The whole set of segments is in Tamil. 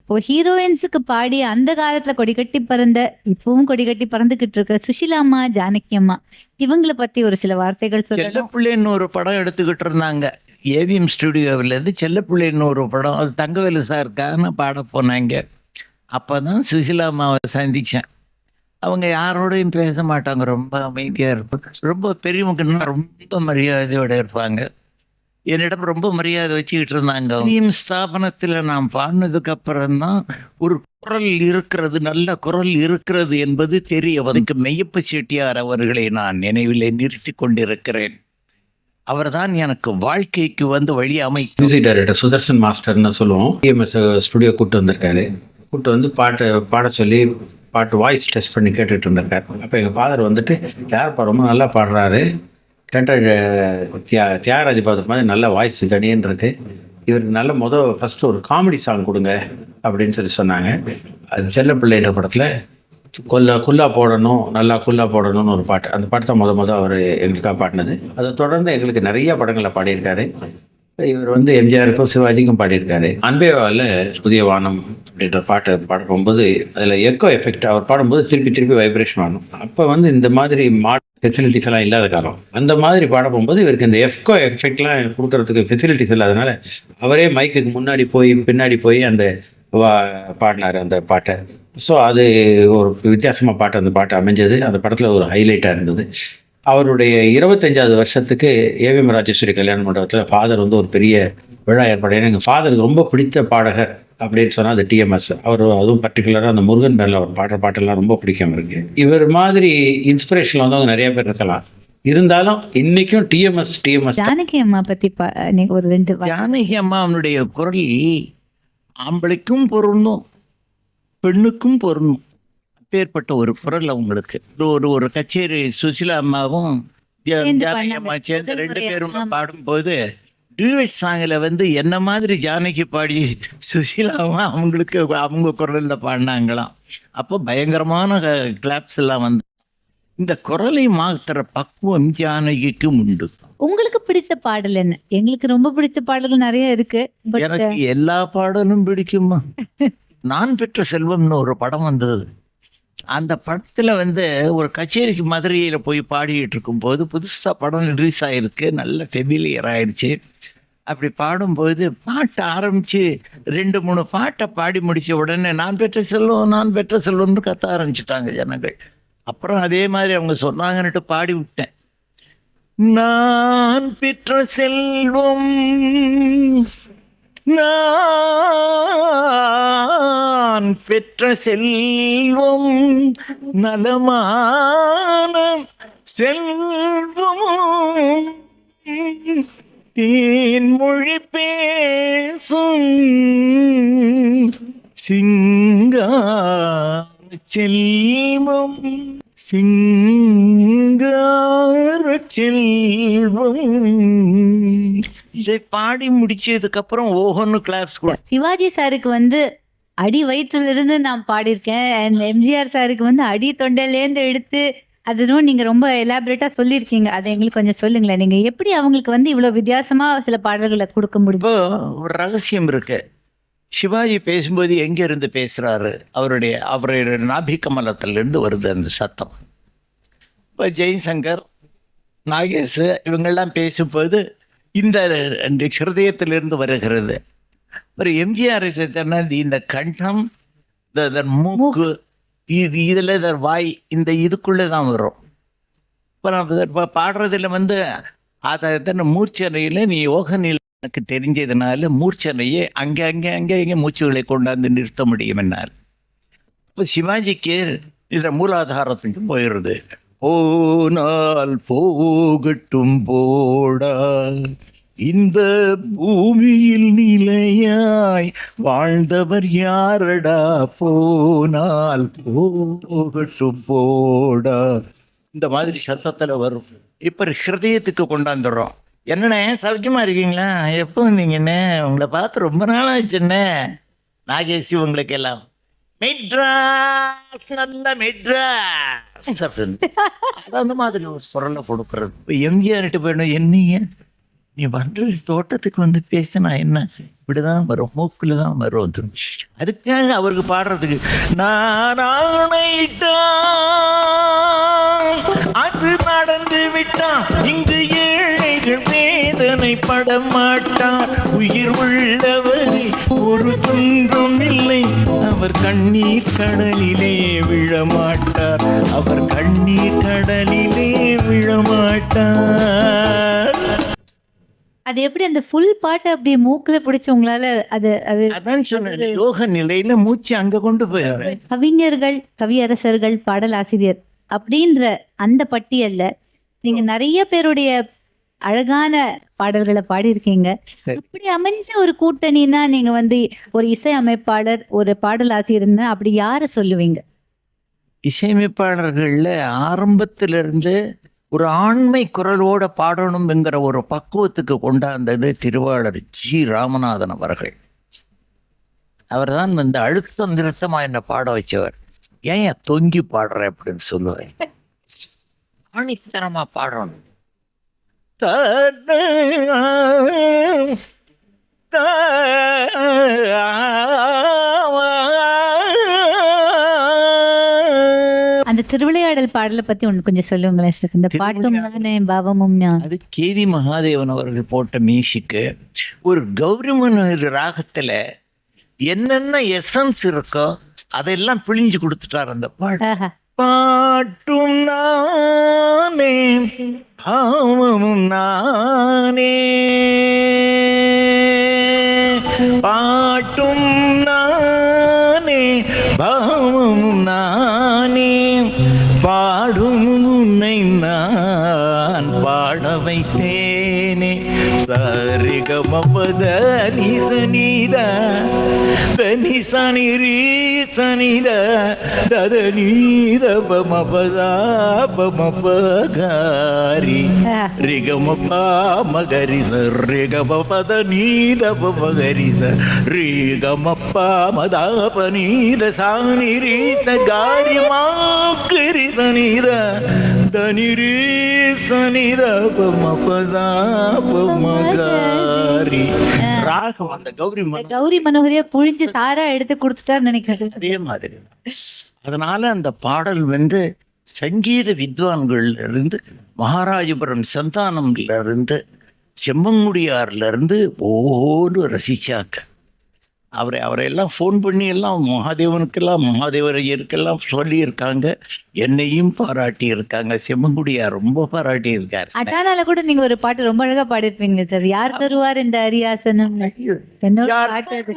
இப்போ ஹீரோயின்ஸுக்கு பாடி அந்த காலத்துல கொடிகட்டி பறந்த, இப்பவும் கொடிகட்டி பறந்துகிட்டு இருக்கிற சுஷீலா அம்மா, ஜானகி அம்மா, இவங்கள பத்தி ஒரு சில வார்த்தைகள் சொல்லணும். செல்லப்பிள்ளைன்னு ஒரு படம் எடுத்துக்கிட்டு இருந்தாங்க. ஏவிஎம் ஸ்டுடியோவில் இருந்து செல்லப்பிள்ளைன்னு ஒரு படம், அது தங்கவேலு சாருக்காக பாட போனாங்க. அப்பதான் சுஷீலா அம்மாவை சந்திச்சேன். அவங்க யாரோடையும் பேச மாட்டாங்க, ரொம்ப அமைதியா இருப்பாங்க. ரொம்ப பெரியவங்கன்னா ரொம்ப மரியாதையோட இருப்பாங்க. என்னிடம் ரொம்ப மரியாதை வச்சுக்கிட்டு இருந்தாங்க. ஸ்தாபனத்தில் நான் பாடினதுக்கு அப்புறம்தான் ஒரு குரல் இருக்கிறது, நல்ல குரல் இருக்கிறது என்பது தெரிய வந்து மெய்யப்ப செட்டியார் அவர்களை நான் நினைவிலே நிறுத்தி கொண்டிருக்கிறேன். அவர்தான் எனக்கு வாழ்க்கைக்கு வந்து வழி அமைக்கும். மியூசிக் டைரக்டர் சுதர்சன் மாஸ்டர்னு சொல்லுவோம். டிஎம்எஸ் ஸ்டுடியோ கூப்பிட்டு வந்திருக்காரு. கூப்பிட்டு வந்து பாட சொல்லி பாட்டு வாய்ஸ் டெஸ்ட் பண்ணி கேட்டுட்டு இருந்திருக்காரு. அப்போ எங்கள் ஃபாதர் வந்துட்டு, யார்ப்பா ரொம்ப நல்லா பாடுறாரு, கேட்டால் தியாகராஜ பாதர் மாதிரி நல்ல வாய்ஸ் கணியன் இருக்கு, இவருக்கு நல்ல ஃபர்ஸ்ட் ஒரு காமெடி சாங் கொடுங்க அப்படின்னு சொல்லி சொன்னாங்க. அது செல்லப்பிள்ளைன்ற படத்தில் குல்லா போடணும், நல்லா குல்லா போடணும்னு ஒரு பாட்டு. அந்த பாட்டு தான் அவர் எங்களுக்காக பாடினது. அதை தொடர்ந்து எங்களுக்கு நிறைய படங்களை பாடியிருக்காரு. இவர் வந்து எம்ஜிஆருக்கும் சிவாஜிக்கும் பாடியிருக்காரு. அன்பேவாவில் புதிய வானம் அப்படின்ற பாட்டை பாடும்போது அதில் எக்கோ எஃபெக்ட் அவர் பாடும்போது திருப்பி வைப்ரேஷன் ஆகணும். அப்போ வந்து இந்த மாதிரி ஃபெசிலிட்டிஸ் எல்லாம் இல்லாத காலம். அந்த மாதிரி பாட போகும்போது இவருக்கு இந்த எக்கோ எஃபெக்ட்லாம் கொடுக்கறதுக்கு ஃபெசிலிட்டிஸ் இல்லாதனால அவரே மைக்குக்கு முன்னாடி போய் பின்னாடி போய் அந்த பாடினார் அந்த பாட்டை. ஸோ அது ஒரு வித்தியாசமாக பாட்டு அந்த பாட்டு அமைஞ்சது. அந்த படத்தில் ஒரு ஹைலைட்டாக இருந்தது. அவருடைய 25வது வருஷத்துக்கு ஏவிஎம் ராஜேஸ்வரி கல்யாண மண்டபத்தில் ஃபாதர் வந்து ஒரு பெரிய விழா ஏற்பாடு. எங்கள் ஃபாதருக்கு ரொம்ப பிடித்த பாடகர் அப்படின்னு சொன்னால் அது டிஎம்எஸ். அவர் அதுவும் பர்டிகுலராக அந்த முருகன் மேலே அவர் பாடுற பாட்டெல்லாம் ரொம்ப பிடிக்கும் இருக்கு. இவர் மாதிரி இன்ஸ்பிரேஷன் வந்தவங்க நிறைய பேர் இருக்கலாம். இருந்தாலும் இன்னைக்கும் டிஎம்எஸ் ஜானகி அம்மா பத்தி ஒரு 2 ஜானகி அம்மா அவனுடைய குரல் ஆம்பளைக்கும் பொருந்தும், பெண்ணுக்கும் பொருந்தும். அப்பேற்பட்ட ஒரு குரல் அவங்களுக்கு. ஒரு கச்சேரி சுஷீலா அம்மாவும் ஜானகி அம்மா சேர்ந்து 2 பேரும் பாடும்போது டியூட் சாங்கில் வந்து என்ன மாதிரி ஜானகி பாடி சுஷீலாவும் அவங்க குரல்ல பாடினாங்களாம். அப்போ பயங்கரமான கிளாப்ஸ் எல்லாம் வந்து இந்த குரலை மாத்துற பக்குவம் ஜானகிக்கும் உண்டு. உங்களுக்கு பிடித்த பாடல் என்ன? எங்களுக்கு ரொம்ப பிடிச்ச பாடல்கள் நிறைய இருக்கு. எனக்கு எல்லா பாடலும் பிடிக்குமா. நான் பெற்ற செல்வம்னு ஒரு படம் வந்தது. அந்த படத்துல வந்து ஒரு கச்சேரிக்கு மதுரையில போய் பாடிட்டு இருக்கும்போது புதுசா படம் ரிலீஸ் ஆயிருக்கு, நல்ல ஃபெமிலியர் ஆயிடுச்சு. அப்படி பாடும்போது பாட்டு ஆரம்பிச்சு 2-3 பாட்டை பாடி முடிச்ச உடனே நான் பெற்ற செல்வம்னு கத்த ஆரம்பிச்சுட்டாங்க ஜனங்கள். அப்புறம் அதே மாதிரி அவங்க சொன்னாங்கன்னுட்டு பாடி விட்டேன். நான் பெற்ற செல்வம் நான் பெற்ற செல்வம் நலமான செல்வம் தேன்மொழி பேசும் சிங்கார செல்வம் இதை பாடி முடிச்சதுக்கு அப்புறம் ஓஹோன்னு கிளாப்ஸ் கூட. சிவாஜி சாருக்கு வந்து அடி வயிற்றுல இருந்து நான் பாடியிருக்கேன். எம்ஜிஆர் சாருக்கு வந்து அடி தொண்டையிலேருந்து எடுத்து அதுவும் நீங்க ரொம்ப எலாபரேட்டா சொல்லியிருக்கீங்க. அதை எங்களுக்கு கொஞ்சம் சொல்லுங்களேன். நீங்க எப்படி அவங்களுக்கு வந்து இவ்வளவு வித்தியாசமா சில பாடல்களை கொடுக்க முடியும்? இப்போ ஒரு ரகசியம் இருக்கு. சிவாஜி பேசும்போது எங்க இருந்து பேசுறாரு, அவருடைய நாபி கமலத்திலிருந்து வருது அந்த சத்தம். இப்போ ஜெய்சங்கர், நாகேஷ் இவங்கெல்லாம் பேசும்போது இந்த ஹிருதயத்திலிருந்து வருகிறது. ஒரு எம்ஜிஆர் இந்த கண்டம், மூக்கு, இதுல வாய், இந்த இதுக்குள்ளே தான் வரும். இப்போ நம்ம பாடுறதுல வந்து அதை மூர்ச்சனையில் நீ யோக நிலை எனக்கு தெரிஞ்சதுனால மூர்ச்சனையே அங்கே மூச்சுகளை கொண்டாந்து நிறுத்த முடியும் என்னார். இப்போ சிவாஜிக்கு இந்த மூலாதாரத்துக்கு போயிடுது. போனால் போகட்டும் போடா, இந்த பூமியில் நிலையாய் வாழ்ந்தவர் யாரடா, போனால் போகட்டும் போடா, இந்த மாதிரி சத்தத்துல வரும். இப்ப ஹிருதயத்துக்கு கொண்டாந்துடுறோம். என்னண்ணே சௌக்கியமா இருக்கீங்களா, எப்போ வந்தீங்கண்ணே, உங்களை பார்த்து ரொம்ப நாள் ஆச்சுண்ணே. நாகேஷ் உங்களுக்கு எல்லாம் மெட்ராஸ், நல்ல மெட்ராஸ் அப்படின்னு அந்த மாதிரி ஒரு குரலை கொடுக்கறது. இப்போ எம்ஜிஆர்கிட்ட போயிடும், என்னைய நீ வண்டல் தோட்டத்துக்கு வந்து பேசினா என்ன, இப்படிதான் வரும், மூக்குல தான் வரும் அது. அதுக்காக அவருக்கு பாடுறதுக்கு நான் ஆணையிட்டான் அது நடந்து விட்டான், இங்கு ஏழைகள் வேதனை பட மாட்டான், உயிர் உள்ளவரை ஒரு துன்பம் இல்லை, அவர் கண்ணீர் கடலிலே விழமாட்டார், அவர் கண்ணீர் கடலிலே விழமாட்டார். அது எப்படி அந்த ஃபுல் பாட்டை அப்படியே மூக்குல பிடிச்சு உங்களால அது அது அதான் சொன்னேன், யோக நிலையில மூச்சு அங்க கொண்டு போயிடுறேன். கவிஞர்கள், கவியரசர்கள், பாடலாசிரியர் அப்படின்ற அந்த பட்டியல்ல நீங்க நிறைய பேருடைய அழகான பாடல்களை பாடியிருக்கீங்க. சரி. அப்படி அமைஞ்ச ஒரு கூட்டணின்னா நீங்க வந்து ஒரு இசை அமைப்பாளர், ஒரு பாடலாசிரியர்னா அப்படி யாரை சொல்லுவீங்க? இசையமைப்பாளர்கள்ல ஆரம்பத்திலிருந்து ஒரு ஆண்மை குரலோட பாடணும்ங்கிற ஒரு பக்குவத்துக்கு கொண்டாந்தது திருவாளர் ஜி ராமநாதன் அவர்கள். அவர் தான் வந்து அழுத்தம் நிறுத்தமா என்ன பாட வச்சவர். ஏன் தொங்கி பாடுற அப்படின்னு சொல்லுவேன், ஆணித்தனமா பாடணும். அந்த திருவிளையாடல் பாடலை பத்தி ஒண்ணு கொஞ்சம் சொல்லுங்களேன் சார். இந்த பாட்டும் நானே பாவமும் நான். அது கேவி மகாதேவன் அவர்கள் போட்ட மியூசிக்கு. ஒரு கௌரிமனோர் ராகத்துல என்னென்ன எசன்ஸ் இருக்கோ அதெல்லாம் பிழிஞ்சு கொடுத்துட்டார் அந்த பாட்டு. ஆஹா. பாட்டும் நானே பாவமும் நானே, பாட்டும் நானே பாவமும் நானே, பாடும் உன்னை நான் பாட வைத்தேனே, சரிகமபத நிசனித தனி சனிரி சனித ததனீத பமபதா பமபகாரி ரிகமபா மகரிச ரிகமபத நீத பமகரிச ரிகமப்பா மதாபநீத சானிரீச காரியமாக்கரி சனித தனிரி சனித பமபதா பமகாரி. ராகம் அந்த கௌரி மனோகரியா புழிஞ்சு சாரா எடுத்து கொடுத்துட்டான்னு நினைக்கிறேன். அதே மாதிரி. அதனால அந்த பாடல் வந்து சங்கீத வித்வான்கள்ல இருந்து, மகாராஜபுரம் சந்தானம்ல இருந்து, செம்மங்குடியார்ல இருந்து ஒவ்வொரு ரசிச்சாங்க. அவரையெல்லாம் ஃபோன் பண்ணி எல்லாம் மகாதேவரையருக்கெல்லாம் சொல்லியிருக்காங்க, என்னையும் பாராட்டி இருக்காங்க. செம்மங்குடியார் ரொம்ப பாராட்டி இருக்காரு. அட்டானால கூட நீங்க ஒரு பாட்டு ரொம்ப அழகா பாடிருப்பீங்க சார். யார் தருவார் இந்த அரியாசனம்? என்ன பாட்டு அது?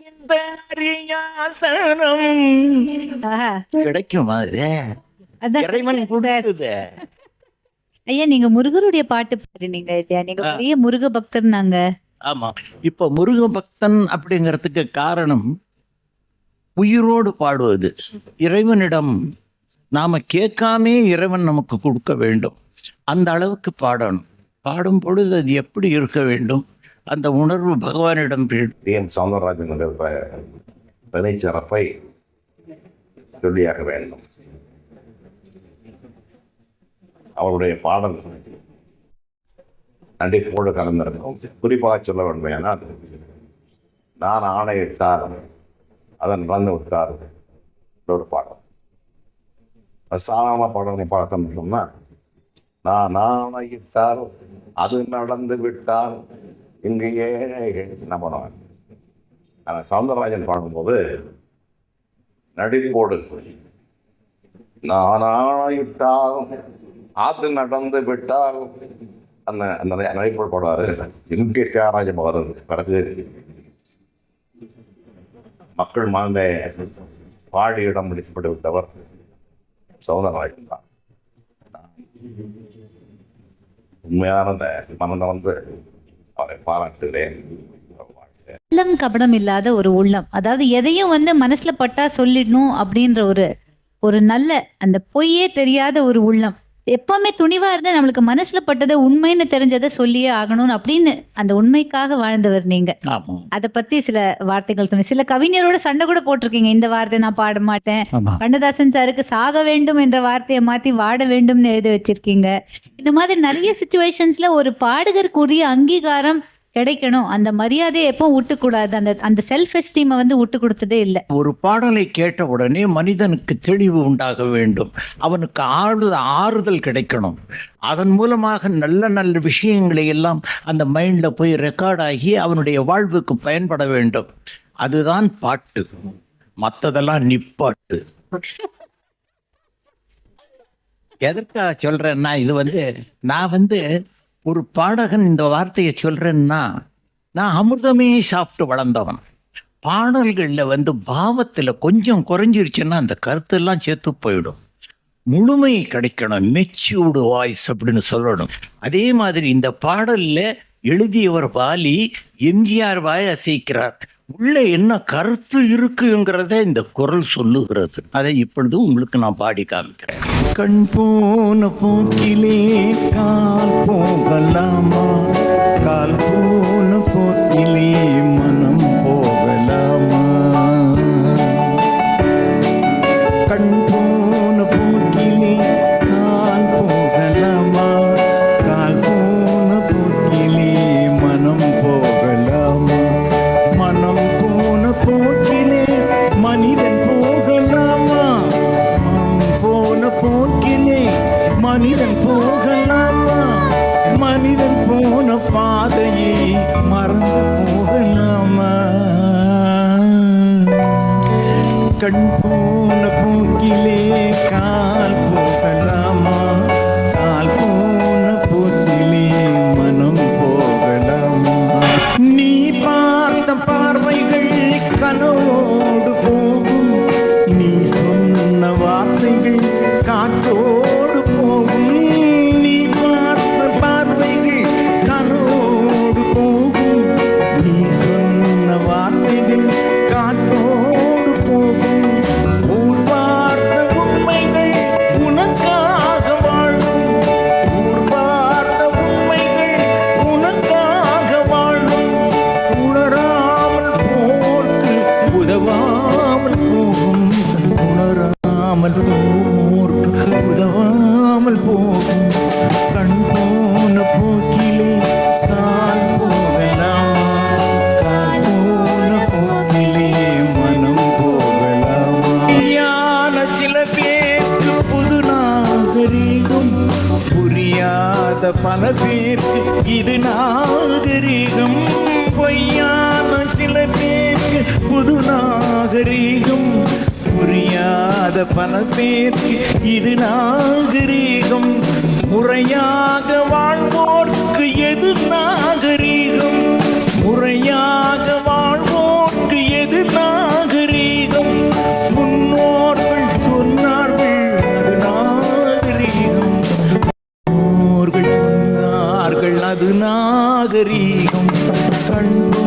இந்த அரியாசனம் ஆஹா. கிடைக்கும் அது, அதான் இறைவன் கொடுத்தது. ஐயா, நீங்க முருகருடைய பாட்டு பாடினீங்க இல்லையா? நீங்க பெரிய முருக பக்தர். நாங்க ஆமா, இப்ப முருக பக்தன் அப்படிங்கிறதுக்கு காரணம் உயிரோடு பாடுவது. இறைவனிடம் நாம கேட்காமே இறைவன் நமக்கு கொடுக்க வேண்டும், அந்த அளவுக்கு பாடணும். பாடும் பொழுது அது எப்படி இருக்க வேண்டும், அந்த உணர்வு பகவானிடம். என் சௌந்தரராஜன் தனிச்சிறப்பை சொல்லியாக வேண்டும். அவருடைய பாடல் நடிப்போடு கலந்திருக்கும். குறிப்பாக சொல்ல வேண்டுமையானால், நான் ஆணையிட்டார் அதன் நடந்து விட்டார் ஒரு பாடல். சாதாரண பாடல் பழக்கம் இருக்கும்னா, நான் ஆணையிட்டார் அது நடந்து விட்டார் இங்கு ஏழைகள் என்ன பண்ணுவாங்க. ஆனால் சௌந்தரராஜன் பாடும்போது நடிப்போடு நான் ஆணையிட்டால் அது நடந்து விட்டால் அந்த அந்த நடிப்போடு பாடுவார். எங்கே தியாகராஜ மகன் பிறகு மக்கள் மனதை பாடி இடம் பிடிக்கப்பட்டு விட்டவர் சௌந்தரராஜன் தான். உண்மையான மனதை வந்து அவரை பாராட்டுகிறேன். உள்ளம் கபடம் இல்லாத ஒரு உள்ளம், அதாவது எதையும் வந்து மனசுல பட்டா சொல்லிடணும் அப்படின்ற ஒரு நல்ல அந்த பொய்யே தெரியாத ஒரு உள்ளம். எப்பவுமே துணிவா இருந்தா நம்மளுக்கு மனசுல பட்டதை உண்மைன்னு தெரிஞ்சதை சொல்லியே ஆகணும் அப்படின்னு அந்த உண்மைக்காக வாழ்ந்தவர் நீங்க. அதை பத்தி சில வார்த்தைகள் சொன்னீங்க. சில கவிஞரோட சண்டை கூட போட்டிருக்கீங்க, இந்த வார்த்தை நான் பாட மாட்டேன். கண்ணதாசன் சாருக்கு சாக வேண்டும் என்ற வார்த்தையை மாத்தி வாட வேண்டும்னு எழுதி வச்சிருக்கீங்க. இந்த மாதிரி நிறைய சிச்சுவேஷன்ஸ்ல ஒரு பாடகருக்குரிய அங்கீகாரம் கிடைக்கணும், அந்த மரியாதையை எப்போ விட்டுக்கூடாது, அந்த அந்த செல்ஃப் எஸ்டீமை வந்து விட்டு கொடுத்ததே இல்லை. ஒரு பாடலை கேட்ட உடனே மனிதனுக்கு தெளிவு உண்டாக வேண்டும், அவனுக்கு ஆறுதல் கிடைக்கணும். அதன் மூலமாக நல்ல நல்ல விஷயங்களை எல்லாம் அந்த மைண்டில் போய் ரெக்கார்ட் ஆகி அவனுடைய வாழ்வுக்கு பயன்பட வேண்டும். அதுதான் பாட்டு, மற்றதெல்லாம் நிப்பாட்டு. எதற்காக சொல்றேன்னா, இது வந்து நான் ஒரு பாடகன் இந்த வார்த்தையை சொல்றேன்னா, நான் அமிர்தமே சாப்பிட்டு வளர்ந்தவன். பாடல்களில் பாவத்தில் கொஞ்சம் குறைஞ்சிருச்சுன்னா அந்த கருத்தெல்லாம் சேர்த்து போயிடும். முழுமை கிடைக்கணும், மெச்சூர்டு வாய்ஸ் அப்படின்னு சொல்லணும். அதே மாதிரி இந்த பாடல்ல எழுதியவர் வாலி, எம்ஜிஆர் வாய் அசைக்கிறார். உள்ள என்ன கருத்து இருக்குங்கிறத இந்த குரல் சொல்லுகிறது. அதை இப்பொழுது உங்களுக்கு நான் பாடி காமிக்கிறேன். கண் போன போக்கிலே கால் போகலாமா, கால் போன போக்கிலே மனம் போகலாமா, கண் போன போக்கிலே கால் போகலாமா, கால் போன போக்கிலே மனம் போகலாமா, மனம் போன போக்கிலே மனிதன் போகலாமா, மனம் போன போக்கிலே மனிதன் போகலாமா, மனிதன் போன பாதையை மறந்து போகலாமா, கண் போன போக்கிலே கால் போகலாமா, கால் போன போக்கிலே மனம் போகலாமா. நீ பார்த்த பார்வைகள் கனவோடு போகும், நீ சொன்ன வார்த்தைகள் காற்றோடு போகும். நீ பார்த்த பார்வைகள் கனவோடு போகும், நீ சொன்ன வார்த்தைகள் காற்றோடு போகும். ஊர் பார்த்த உண்மைகள் உனக்காக வாழும், ஊர் பார்த்த உண்மைகள் உனக்காக வாழும். உணராமல் போர்க்கு உதவாமல் போகும், உணராமல் போர்க்கு உதவாமல் போகும். கண் போன போக்கிலே கால் போகலாமா, கால் போன போக்கிலே மனம் போகலாமா. ஞான சில பேருக்கு புது நாகரீகம், புரியாத பல பேருக்கு இது நாகரீகம். பொய்யான சில பேருக்கு புது நாகரீகம், புரியாத பல பேருக்கு இது நாகரீகம். முறையாக வாழ்வோர்க்கு எது நாகரீகம், முறையாக வாழ்வோர்க்கு எது நாகரீகம். முன்னோர்கள் சொன்னார்கள் அது நாகரீகம், முன்னோர்கள் சொன்னார்கள் அது நாகரீகம். கண்டோ